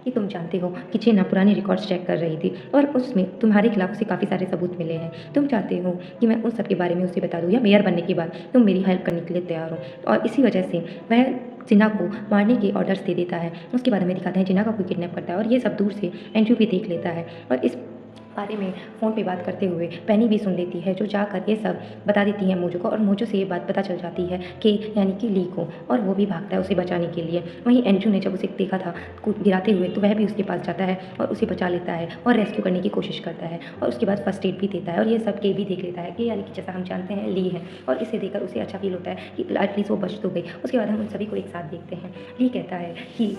कि तुम जानते हो कि जिन्ना पुराने रिकॉर्ड्स चेक कर रही थी और उसमें तुम्हारे खिलाफ उसे काफ़ी सारे सबूत मिले हैं। तुम चाहते हो कि मैं उन सब के बारे में उसे बता दूँ या मेयर बनने के बाद तुम मेरी हेल्प करने के लिए तैयार हो, और इसी वजह से वह जिन्ना को मारने के ऑर्डर्स दे देता है। उसके बाद हमें दिखाते हैं जिन्ना का कोई किडनैप करता है और ये सब दूर से एंड्रयू भी देख लेता है, और इस बारे में फ़ोन पे बात करते हुए पेनी भी सुन लेती है, जो जाकर ये सब बता देती है मोजो को, और मोजो से ये बात पता चल जाती है कि यानी कि ली को, और वो भी भागता है उसे बचाने के लिए। वहीं एंड्रयू ने जब उसे देखा था गिराते हुए तो वह भी उसके पास जाता है और उसे बचा लेता है और रेस्क्यू करने की कोशिश करता है, और उसके बाद फर्स्ट एड भी देता है, और ये सब के भी देख लेता है कि यानी कि जैसा हम जानते हैं ली है, और इसे देखकर उसे अच्छा फील होता है कि एटलीस्ट वो बच तो गई। उसके बाद हम उन सभी को एक साथ देखते हैं। ली कहता है कि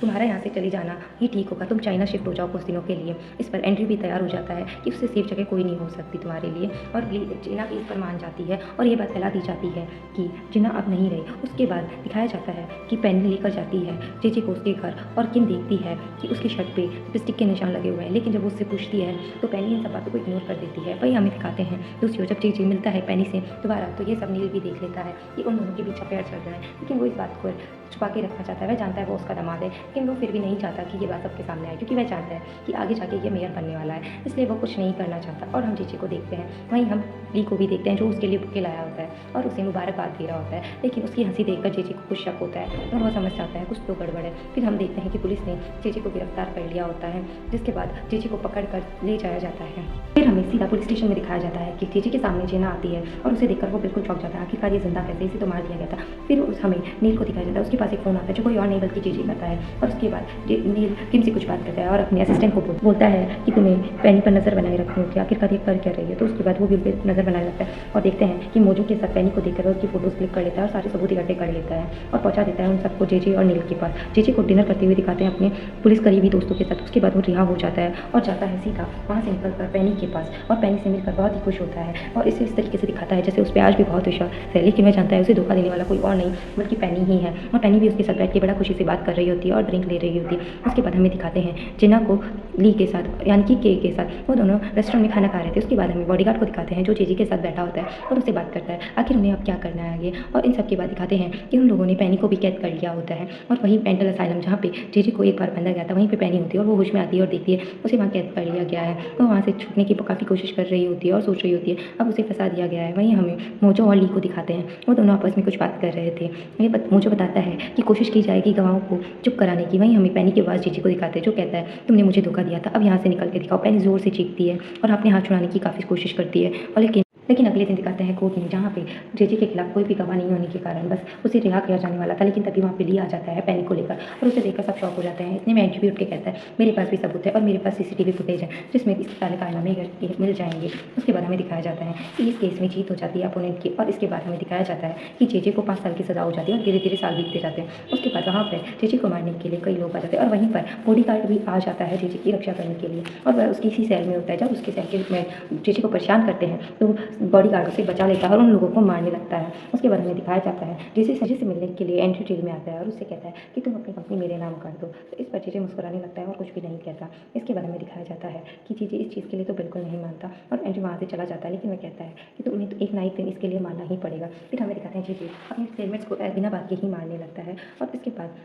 तुम्हारा यहाँ से चले जाना ही ठीक होगा, तुम चाइना शिफ्ट हो जाओ कुछ दिनों के लिए। इस पर एंड्रयू भी तैयार हो जाता है कि उससे सेफ जगह कोई नहीं हो सकती तुम्हारे लिए, और जिन्ना भी इस पर मान जाती है और ये बात फैला दी जाती है कि जिन्ना अब नहीं रही। उसके बाद दिखाया जाता है कि पेनी लेकर जाती है जेजे को उसके घर, और किन देखती है कि उसकी शर्ट पे लिपस्टिक के निशान लगे हुए हैं, लेकिन जब वो उससे पूछती है तो पेनी इन सब बातों को इग्नोर कर देती है। वही हमें दिखाते हैं दूसरी ओर जब जेजे मिलता है पेनी से दोबारा, तो ये सब नील भी देख लेता है कि उन दोनों के बीच अफेयर चल रहा है, लेकिन वो इस बात को छुपा के रखना चाहता है। वह जानता है वो उसका दामाद है, लेकिन वो फिर भी नहीं चाहता कि ये बात सबके सामने आए, क्योंकि वह जानता है कि आगे जाके ये मेयर बनने वाला है, इसलिए वो कुछ नहीं करना चाहता। और हम जेजे को देखते हैं, वहीं हम ली को भी देखते हैं जो उसके लिए बुके लाया होता है और उसे मुबारकबाद दे रहा होता है, लेकिन उसकी हंसी देखकर जेजे को कुछ शक होता है और वह समझ जाता है कुछ तो गड़बड़ है। फिर हम देखते हैं कि पुलिस ने जेजे को गिरफ्तार कर लिया होता है, जिसके बाद जेजे को पकड़ कर ले जाया जाता है। फिर हमें सीधा पुलिस स्टेशन में दिखाया जाता है कि जेजे के सामने जिन्ना आती है और उसे देखकर वो बिल्कुल चौंक जाता है, आखिरकार ये जिंदा कैसे, इसे तो मार दिया गया था। फिर हमें नील को दिखाया जाता है, उसके पास एक फ़ोन आता है जो कोई और नहीं बल्कि जेजे करता है, और उसके बाद नील किम से कुछ बात करता है और अपने असिस्टेंट को बोलता है कि तुम्हें पेनी पर नज़र बनाए रखनी होगी, आखिरकार ये कर क्या रही है। तो उसके बाद वो भी उस पर नज़र बनाने लगता है, और देखते हैं कि मोजो के साथ पेनी को देखकर उसकी फोटोज़ क्लिक कर लेता है और सारे सबूत इकट्ठे कर लेता है और पहुंचा देता है उन सबको जेजे और नील के पास। जेजे को डिनर करते हुए दिखाते हैं अपने पुलिस करीबी दोस्तों के साथ। उसके बाद वो रिहा हो जाता है और जाता है सीधा वहाँ से निकल कर पेनी के पास, और पेनी से मिलकर बहुत ही खुश होता है, और इसे इस तरीके से दिखाता है जैसे उस पर आज भी बहुत विश्वास है, लेकिन वह जानता है उसे धोखा देने वाला कोई और नहीं बल्कि पेनी ही है, और पेनी भी उसके साथ बैठ के बड़ा खुशी से बात कर रही होती है और ड्रिंक ले रही होती है। उसके बाद हमें दिखाते हैं जिन्ना को ली के साथ यानी कि के साथ, वो दोनों रेस्टोरेंट में खाना खा रहे थे। उसके बाद हमें बॉडीगार्ड को दिखाते हैं जो जेजे के साथ बैठा होता है और उससे बात करता है आखिर उन्हें अब क्या करना है आगे, और इन सब के बाद दिखाते हैं कि उन लोगों ने पेनी को भी कैद कर लिया होता है, और वहीं मेंटल असाइलम जहाँ पे जेजे को एक बार बंदा गया था वहीं पे पेनी होती है और वो होश में आती है और देखती है उसे वहाँ कैद कर लिया गया है। वो वहाँ से छूटने की काफ़ी कोशिश कर रही होती है और सोच रही होती है अब उसे फंसा दिया गया है। वहीं हमें मोजो और ली को दिखाते हैं, वो दोनों आपस में कुछ बात कर रहे थे। मोजो बताता है कि कोशिश की जाएगी गवाहों को चुप कराने की। वहीं हमें पेनी के पास जेजे को दिखाते हैं जो कहता है तुमने मुझे धोखा दिया था, अब यहाँ से निकल के दिखाओ। पेनी जोर से चीखती है और अपने हाथ छुड़ाने की काफ़ी कोशिश करती है, और लेकिन अगले दिन दिखाते हैं कोर्ट में जहाँ पे जेजे के खिलाफ कोई भी गवाह नहीं होने के कारण बस उसे रिहा किया जाने वाला था, लेकिन तभी वहाँ पे ली आ जाता है पेनी को लेकर, और उसे देखकर सब शॉक हो जाते हैं। इतने में एंट्री उठ के कहता है मेरे पास भी सबूत है और मेरे पास सीसीटीवी फुटेज है जिसमें इस सारे कारनामे मिल जाएंगे। उसके बाद हमें दिखाया जाता है कि इस केस में जीत हो जाती है अपोनेंट की, और इसके बाद हमें दिखाया जाता है कि जेजे को 5 साल की सज़ा हो जाती है और धीरे धीरे साल बीतते जाते हैं। उसके बाद वहाँ पर जेजे को मारने के लिए कई लोग आ जाते हैं, और वहीं पर बॉडीगार्ड भी आ जाता है जेजे की रक्षा करने के लिए, और वह उसकी इसी सेल में होता है। जब उसके सेल के में जेजे को परेशान करते हैं तो बॉडीगार्ड उसे बचा लेता है और उन लोगों को मारने लगता है। उसके बाद हमें दिखाया जाता है जेजे से मिलने के लिए एंट्री जेल में आता है और उससे कहता है कि तुम अपनी कंपनी मेरे नाम कर दो। तो इस पर जेजे मुस्कुराने लगता है और कुछ भी नहीं कहता। इसके बाद हमें दिखाया जाता है कि जेजे इस चीज़ के लिए तो बिल्कुल नहीं मानता और एंट्री वहाँ से चला जाता है, लेकिन वह कहता है कि तुम्हें तो एक ना एक दिन इसके लिए मानना ही पड़ेगा। फिर हमें दिखाते हैं जेजे अपने सेलमेट्स को बिना बात के ही मारने लगता है, और इसके बाद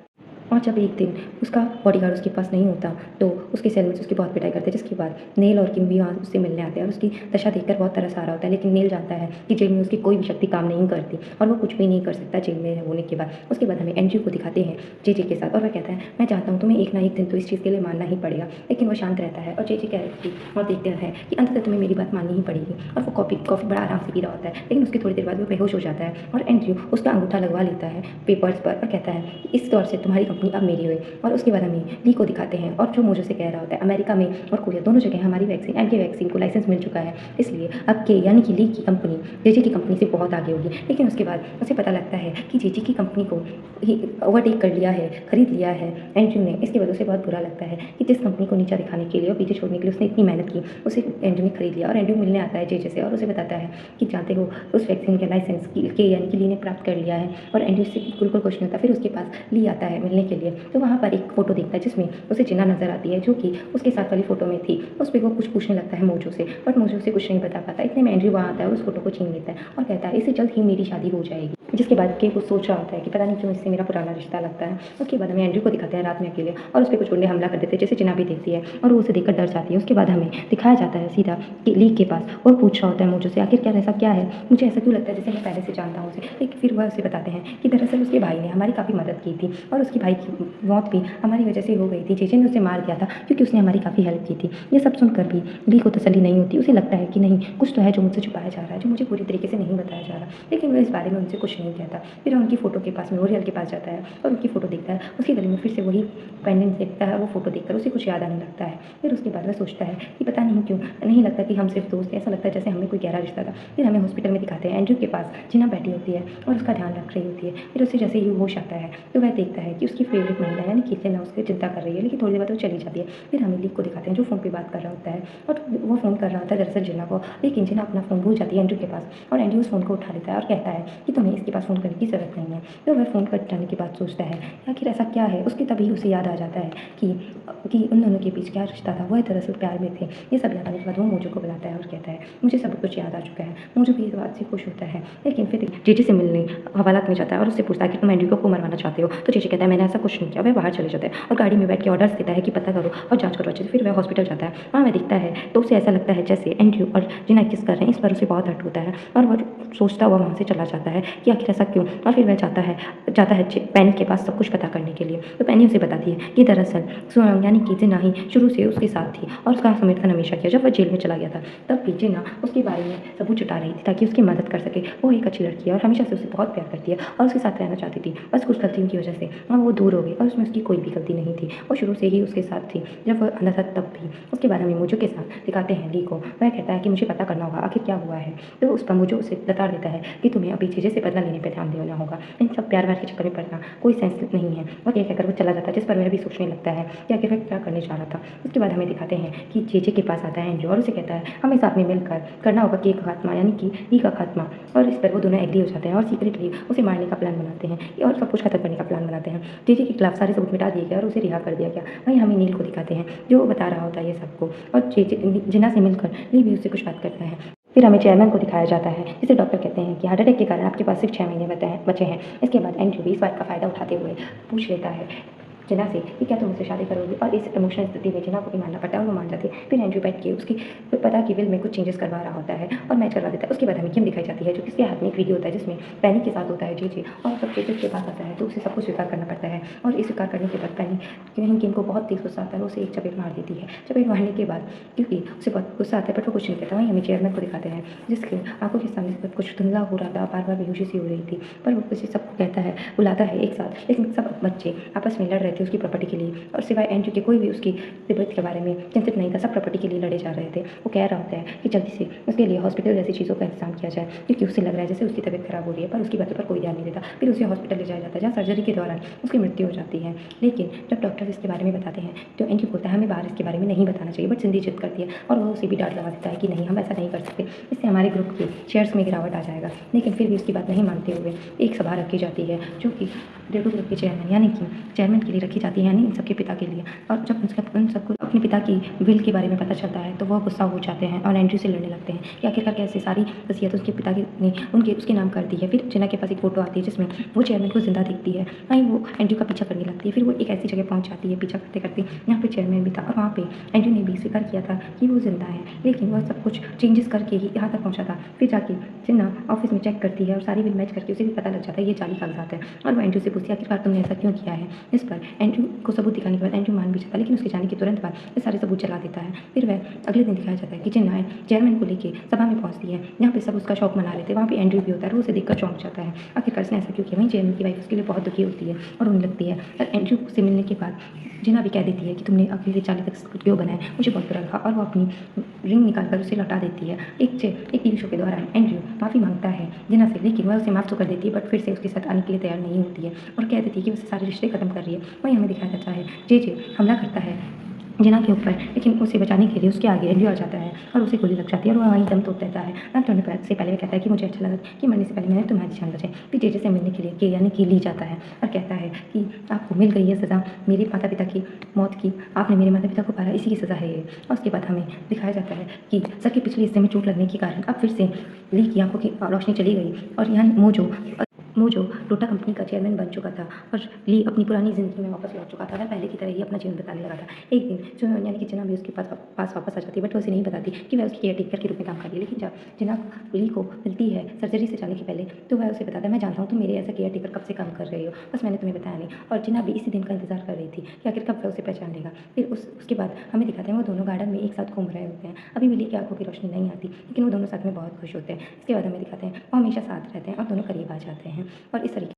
जब एक दिन उसका बॉडीगार्ड उसके पास नहीं होता तो उसके सेलमेट्स उसकी बहुत पिटाई करते हैं, जिसके बाद नेल और किम भी वहाँ उससे मिलने आते हैं और उसकी दशा देखकर बहुत तरस आ रहा होता है, लेकिन नेल जानता है कि जेल में उसकी कोई भी शक्ति काम नहीं करती और वो कुछ भी नहीं कर सकता जेल में होने के बाद। उसके बाद हमें एंड्रयू को दिखाते हैं जेजे के साथ, और वह कहता है मैं चाहता हूँ तुम्हें एक ना एक दिन तो इस चीज़ के लिए मानना ही पड़ेगा, लेकिन वो शांत रहता है और जेजे कह रही थी और देखते हैं कि अंततः तुम्हें मेरी बात माननी ही पड़ेगी, और वो कॉफ़ी बड़ा आराम से पी रहा होता है, लेकिन उसकी थोड़ी देर बाद वो बेहोश हो जाता है और एंड्रयू उसका अंगूठा लगवा लेता है पेपर्स पर और कहता है इस तौर से तुम्हारी कंपनी अब मेरी हुई। और उसके बाद हमें ली को दिखाते हैं और जो मोजो से कह रहा होता है अमेरिका में और कोरिया दोनों जगह हमारी वैक्सीन एमके वैक्सीन को लाइसेंस मिल चुका है, इसलिए अब के यानी कि ली की कंपनी जेजे की कंपनी से बहुत आगे होगी। लेकिन उसके बाद उसे पता लगता है कि जेजे की कंपनी को ही ओवरटेक कर लिया है, खरीद लिया है एंड्रयू ने। इसके बाद उसे बहुत बुरा लगता है कि जिस कंपनी को नीचा दिखाने के लिए और पीछे छोड़ने के लिए उसने इतनी मेहनत की उसे एंड्रयू ने खरीद लिया। और एंड्रयू मिलने आता है जेजे से और उसे बताता है कि जानते हो उस वैक्सीन के लाइसेंस के यानी कि ली ने प्राप्त कर लिया है, और एंड्रयू से बिल्कुल कुछ नहीं होता। फिर उसके पास ली आता है मिलने के के लिए। तो वहाँ पर एक फ़ोटो देखता है जिसमें उसे जिन्ना नज़र आती है, जो कि उसके साथ वाली फ़ोटो में थी। उस पे वो कुछ पूछने लगता है मोजो से, बट मोजो उसे कुछ नहीं बता पाता। इतने में एंड्रयू वहाँ आता है और उस फ़ोटो को छीन लेता है और कहता है इससे जल्द ही मेरी शादी हो जाएगी। जिसके बाद के वो सोच रहा होता है कि पता नहीं क्यों इससे मेरा पुराना रिश्ता लगता है। उसके बाद हमें एंड्रयू को दिखाते हैं रात में अकेले और उस पे कुछ गुंडे हमला कर देते हैं, जैसे जिन्ना भी देखती है और वो उसे देखकर डर जाती है। उसके बाद हमें दिखाया जाता है सीधा कि ली के पास और पूछ रहा होता है मोजो से, आखिर क्या ऐसा क्या है, मुझे ऐसा क्यों लगता है जैसे मैं पहले से जानता हूँ उसे। लेकिन फिर वह उसे बताते हैं कि दरअसल उसके भाई ने हमारी काफ़ी मदद की थी और उसके भाई की मौत भी हमारी वजह से हो गई थी। जेजे ने उसे मार दिया था क्योंकि उसने हमारी काफ़ी हेल्प की थी। ये सब सुनकर भी ली को तसल्ली नहीं होती। उसे लगता है कि नहीं, कुछ तो है जो मुझसे छुपाया जा रहा है, जो मुझे पूरी तरीके से नहीं बताया जा रहा। लेकिन वह इस बारे में उनसे कुछ नहीं कहता। फिर वह उनकी फ़ोटो के पास मेमोरियल के पास जाता है और उनकी फ़ोटो देखता है। उसके गले में फिर से वही पेंडेंट देखता है। वो फ़ोटो देखकर उसे कुछ याद आने लगता है। फिर उसके बाद वह सोचता है कि पता नहीं क्यों नहीं लगता कि हम सिर्फ दोस्त हैं, ऐसा लगता है जैसे हमें कोई गहरा रिश्ता था। फिर हमें हॉस्पिटल में दिखाते हैं एंड्रयू के पास जिन्ना बैठी होती है और उसका ध्यान रख रही होती है। फिर उसे जैसे ही होश आता है तो वह देखता है कि उसकी फेवरेट महिला यानी कि जिन्ना उसकी चिंता कर रही है, लेकिन थोड़ी देर बाद वो चली जाती है। फिर हमें लीक को दिखाते हैं जो फ़ोन पे बात कर रहा होता है और वो फ़ोन कर रहा होता है दरअसल जिन्ना को, लेकिन जिन्ना अपना फ़ोन भूल जाती है एंड्रयू के पास और एंड्रयू उस फ़ोन को उठा लेता है और कहता है कि तुम्हें इसके पास फ़ोन करने की ज़रूरत नहीं है। तो वह फ़ोन कट जाने के बाद सोचता है आखिर ऐसा क्या है। उसके तभी उसे याद आ जाता है कि उन दोनों के बीच क्या रिश्ता था। वह दरअसल प्यार में थे। ये सब याद आने के बाद वो मोजो को बुलाता है और कहता है मुझे सब कुछ याद आ चुका है। मोजो भी इस बात से खुश होता है, लेकिन फिर जेजे से मिलने हवालात में जाता है और उससे पूछता है कि तुम एंड्रयू को क्यों मरवाना चाहते हो। तो जेजे कहता है मैंने ऐसा कुछ नहीं किया। वह बाहर चले जाता है और गाड़ी में बैठ के ऑर्डर्स देता है कि पता करो और जांच करो अच्छे से। फिर वह हॉस्पिटल जाता है। वहाँ वह दिखता है तो उसे ऐसा लगता है जैसे एंड्रयू और जिन्ना किस कर रहे हैं। इस पर उसे बहुत हर्ट होता है और वह सोचता हुआ वहाँ से चला जाता है कि आखिर ऐसा क्यों। और फिर वह जाता है पेनी के पास सब कुछ पता करने के लिए। तो पेनी उसे बताती है कि दरअसल यानी कि जिन्ना ही शुरू से उसके साथ थी और उसका समर्थन हमेशा किया। जब वह जेल में चला गया था तब भी जिन्ना उसके बारे में सबूत जुटा रही थी ताकि उसकी मदद कर सके। वो एक अच्छी लड़की है और हमेशा से उसे बहुत प्यार करती है और उसके साथ रहना चाहती थी। बस कुछ गलतियों की वजह से वो दूर हो गई और उसमें उसकी कोई भी गलती नहीं थी। वो शुरू से ही उसके साथ थी जब वह अंधा था तब भी। उसके बाद हमें मोजो के साथ दिखाते हैं ली को। वह कहता है कि मुझे पता करना होगा आखिर क्या हुआ है। तो उस पर मोजो उसे बता देता है कि तुम्हें अभी जेजे से बदला लेने पर ध्यान देना होगा। इन सब प्यार व्यार के चक्कर में पड़ना कोई सेंस नहीं है। वह यह कहकर वो चला जाता है, जिस पर वह भी सोचने लगता है कि आखिर वह क्या करने जा रहा था। उसके बाद हमें दिखाते हैं कि जेजे के पास आता है एंड्रयू और उसे कहता है हमें साथ में मिलकर करना होगा केक का खात्मा यानी कि ली का खात्मा। और इस पर वो दोनों एग्री हो जाते हैं और सीक्रेटली उसे मारने का प्लान बनाते हैं और सब कुछ खत्म करने का प्लान बनाते हैं। जेजे के खिलाफ सारे सबूत मिटा दिए गए और उसे रिहा कर दिया गया। वहीं हमें नील को दिखाते हैं जो बता रहा होता है ये सबको और जिन्ना से मिलकर ली भी उससे कुछ बात करता है। फिर हमें चेयरमैन को दिखाया जाता है जिसे डॉक्टर कहते हैं कि हार्ट अटैक के कारण आपके पास सिर्फ 6 महीने बचे हैं। इसके बाद एंड्रयू भी इस बात का फ़ायदा उठाते हुए पूछ लेता है जिन्ना से कि क्या तुम मुझसे शादी करोगी। और इस इमोशनल स्थिति में जिन्ना को भी मानना पड़ता है और वो मान जाती है। फिर एंड्रयू बैठ के उसकी पता की विल में कुछ चेंजेस करवा रहा होता है और मैच करवा देता है। उसके बाद हमें किम दिखाई जाती है जो किसके हाथ में एक वीडियो होता है जिसमें पैनी के साथ होता है जेजे और जब जेजे के पास आता है तो उसे सब कुछ स्वीकार करना पड़ता है। और इस स्वीकार करने के बाद पैनी कहीं किम को बहुत तेज गुस्सा आता है, उसे एक चपेट मार देती है। चपेट मारने के बाद क्योंकि उसे बहुत गुस्सा आता है बट वो कुछ नहीं कहता। वहीं हमें चेयरमैन को दिखाते हैं जिसके आंखों के सामने सब कुछ धुंधला हो रहा था, बार बार बेहोशी सी हो रही थी, पर वो उसे सबको कहता है बुलाता है एक साथ। लेकिन सब बच्चे आपस में लड़ रहे थे उसकी प्रॉपर्टी के लिए और सिवाय एंड्रयू के कोई भी उसकी तबीयत के बारे में चिंतित नहीं था। सब प्रॉपर्टी के लिए लड़े जा रहे थे। वो कह रहा होता है कि जल्दी से उसके लिए हॉस्पिटल जैसी चीज़ों का इंतजाम किया जाए क्योंकि उसे लग रहा है जैसे उसकी तबीयत खराब हो रही है, पर उसकी बातों पर कोई ध्यान नहीं देता। फिर उसे हॉस्पिटल ले जाया जाता है जहाँ सर्जरी के दौरान उसकी मृत्यु हो जाती है। लेकिन जब डॉक्टर इसके बारे में बताते हैं तो एंड्रयू बोलता है हमें बाहर इसके बारे में नहीं बताना चाहिए, बट सिंधी जिद करती है और वो उसे भी डांट लगा देता है कि नहीं हम ऐसा नहीं कर सकते, इससे हमारे ग्रुप के शेयर्स में गिरावट आ जाएगा। लेकिन फिर भी उसकी बात नहीं मानते हुए एक सभा रखी जाती है जो कि रेडो ग्रुप के चेयरमैन यानी कि चेयरमैन के लिए रखी जाती है, यानी इन सबके पिता के लिए। और जब उन सबको अपने पिता की विल के बारे में पता चलता है तो वह गुस्सा हो जाते हैं और एंड्रयू से लड़ने लगते हैं कि आखिरकार कैसे सारी वसीयत उसके पिता ने उसके नाम कर दी है। फिर जिन्ना के पास एक फोटो आती है जिसमें वो चेयरमैन को जिंदा दिखती है। वहीं वो एंड्रयू का पीछा करने लगती है। फिर वो एक ऐसी जगह पहुंच जाती है पीछा करते करते यहाँ पे चेयरमैन भी था और वहाँ पे एंड्रयू ने भी स्वीकार किया था कि वो जिंदा है, लेकिन वह सब कुछ चेंजेस करके ही यहाँ तक पहुँचा था। फिर जाके जिन्ना ऑफिस में चेक करती है और सारी विल मैच करके उसे भी पता लग जाता है ये जाली कागजात है और वो एंड्रयू से पूछती है आखिरकार तुमने ऐसा क्यों किया है। इस पर एंड्रयू को सबूत दिखाने के बाद एंड्रयू मान भी जाता है, लेकिन उसके जाने के तुरंत बाद ये सारे सबूत जला देता है। फिर वह अगले दिन दिखाया जाता है कि जिन्ना चेयरमैन को लेके सभा में पहुंचती है जहाँ पे सब उसका शौक मना रहे थे। वहाँ पे एंड्रयू भी होता है और उसे देखकर चौंक जाता है आखिरकार इसने ऐसा क्यों किया। वहीं चेयरमैन की वाइफ उसके लिए बहुत दुखी होती है और रोने लगती है। और एंड्रयू से मिलने के बाद जिन्ना भी कह देती है कि तुमने अकेले चाली तक क्यों बनाया, मुझे बहुत बुरा लगा, और वो अपनी रिंग निकाल कर उसे लौटा देती है। एक टीवी शो के दौरान एंड्रयू माफ़ी मांगता है जिन्ना से, लेकिन वह उसे माफ़ तो कर देती है बट फिर से उसके साथ आने के लिए तैयार नहीं होती है और कह देती है कि उसे सारे रिश्ते खत्म कर रही है। वहीं हमें दिखाया जाता है जे हमला करता है जिना के ऊपर, लेकिन उसे बचाने के लिए उसके आगे एंड्रयू आ जाता है और उसे गोली लग जाती है और वो वहीं दम तोड़ देता है। दम तोड़ने से पहले वो कहता है कि मुझे अच्छा लगा कि मरने से पहले मैंने तुम्हारी जान बचाई। फिर जेजे से मिलने के लिए के यानी कि ली जाता है और कहता है कि आपको मिल गई है सज़ा मेरे माता-पिता की मौत की, आपने मेरे माता-पिता को मारा, इसी की सज़ा है ये। और उसके बाद हमें दिखाया जाता है कि सर के पिछले हिस्से में चोट लगने के कारण अब फिर से ली की आँखों की रोशनी चली गई और यहाँ मोजो टोटा कंपनी का चेयरमैन बन चुका था और ली अपनी पुरानी ज़िंदगी में वापस लौट चुका था। वह पहले की तरह ही अपना जीवन बिताने लगा था। एक दिन जो यानी कि जिना भी उसके पास वापस आ जाती है, बट वो उसे नहीं बताती कि वह उसकी केयरटेकर के रूप में काम कर रही है। लेकिन जब जिना ली को मिलती है सर्जरी से जाने के पहले, तो वह उसे बताता है, मैं जानता हूँ तुम मेरे ऐसा केयरटेकर कब से काम कर रही हो, बस मैंने तुम्हें बताया नहीं। और जिना भी इसी दिन का इंतजार कर रही थी कि आखिर कब वह उसे पहचान लेगा। फिर उसके बाद हमें दिखाते हैं वो दोनों गार्डन में एक साथ घूम रहे होते हैं। अभी भी ली की आँखों की रोशनी नहीं आती, लेकिन वो दोनों साथ में बहुत खुश होते हैं। इसके बाद हमें दिखाते हैं वो हमेशा साथ रहते हैं और दोनों करीब आ जाते हैं और इस तरीके